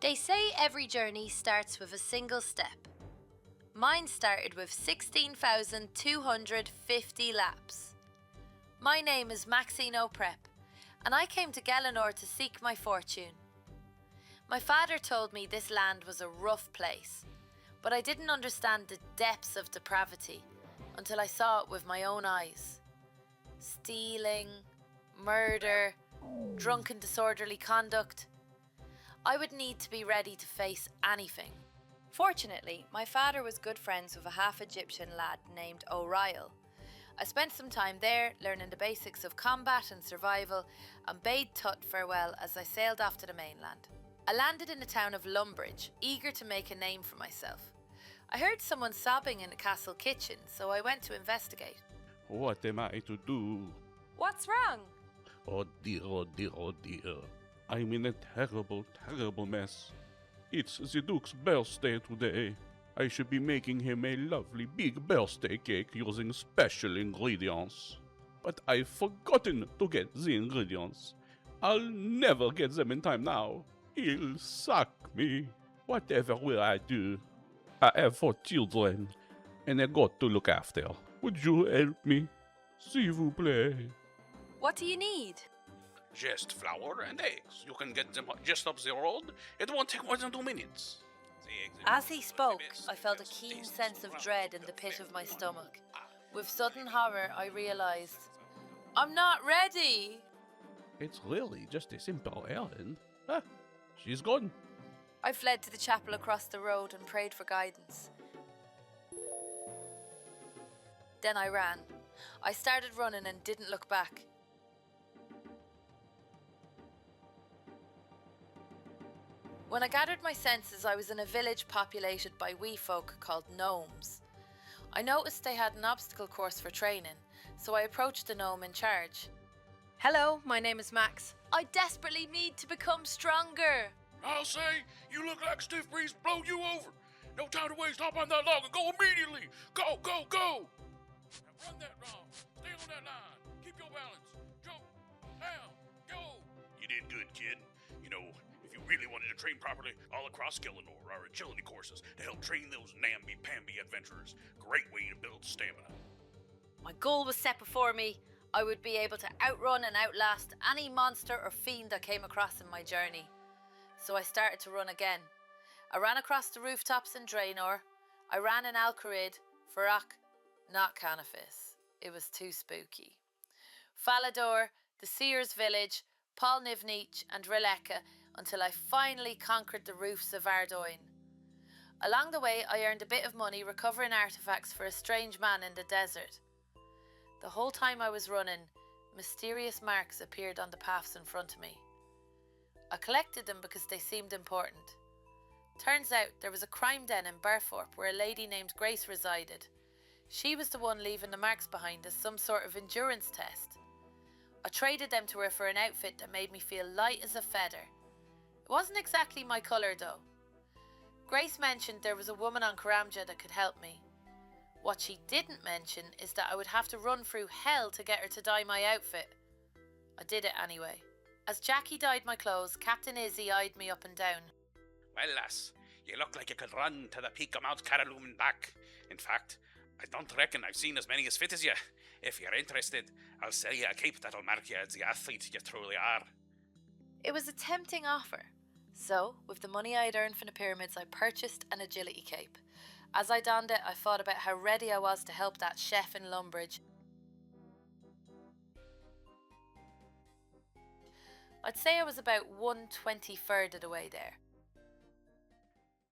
They say every journey starts with a single step. Mine started with 16,250 laps. My name is Maxine the Overprepared, and I came to Geilenor to seek my fortune. My father told me this land was a rough place, but I didn't understand the depths of depravity until I saw it with my own eyes. Stealing, murder, drunken disorderly conduct. I would need to be ready to face anything. Fortunately, my father was good friends with a half-Egyptian lad named O'Reilly. I spent some time there learning the basics of combat and survival and bade Tut farewell as I sailed off to the mainland. I landed in the town of Lumbridge, eager to make a name for myself. I heard someone sobbing in the castle kitchen, so I went to investigate. What am I to do? What's wrong? Oh dear, oh dear, oh dear. I'm in a terrible, terrible mess. It's the Duke's birthday today. I should be making him a lovely big birthday cake using special ingredients. But I've forgotten to get the ingredients. I'll never get them in time now. He'll suck me. Whatever will I do? I have 4 children, and I got to look after. Would you help me? S'il vous plaît. What do you need? Just flour and eggs. You can get them just up the road. It won't take more than 2 minutes. As he spoke, I felt a keen sense of dread in the pit of my stomach. With sudden horror, I realised, I'm not ready! It's really just a simple errand. Ah, she's gone. I fled to the chapel across the road and prayed for guidance. Then I ran. I started running and didn't look back. When I gathered my senses, I was in a village populated by wee folk called gnomes. I noticed they had an obstacle course for training, so I approached the gnome in charge. Hello, my name is Max. I desperately need to become stronger. I'll say, you look like stiff breeze blow you over. No time to waste, hop on that log and go immediately. Go, go, go. Now run that log, stay on that line, keep your balance. Jump, down, go. You did good, kid. You know, if you really wanted to train properly, all across Geilenor are agility courses to help train those namby-pamby adventurers. Great way to build stamina. My goal was set before me. I would be able to outrun and outlast any monster or fiend I came across in my journey. So I started to run again. I ran across the rooftops in Draenor. I ran in Alcarid, Farak, not Canifis. It was too spooky. Falador, the Seer's village, Paul Nivnich and Rileka until I finally conquered the roofs of Ardoin. Along the way, I earned a bit of money recovering artifacts for a strange man in the desert. The whole time I was running, mysterious marks appeared on the paths in front of me. I collected them because they seemed important. Turns out there was a crime den in Burthorpe where a lady named Grace resided. She was the one leaving the marks behind as some sort of endurance test. I traded them to her for an outfit that made me feel light as a feather. It wasn't exactly my colour though. Grace mentioned there was a woman on Karamja that could help me. What she didn't mention is that I would have to run through hell to get her to dye my outfit. I did it anyway. As Jackie dyed my clothes, Captain Izzy eyed me up and down. Well, lass, you look like you could run to the peak of Mount Caraloom and back. In fact, I don't reckon I've seen as many as fit as you. If you're interested, I'll sell you a cape that'll mark you as the athlete you truly are. It was a tempting offer. So, with the money I had earned from the pyramids, I purchased an agility cape. As I donned it, I thought about how ready I was to help that chef in Lumbridge. I'd say I was about 1/23rd of the way there.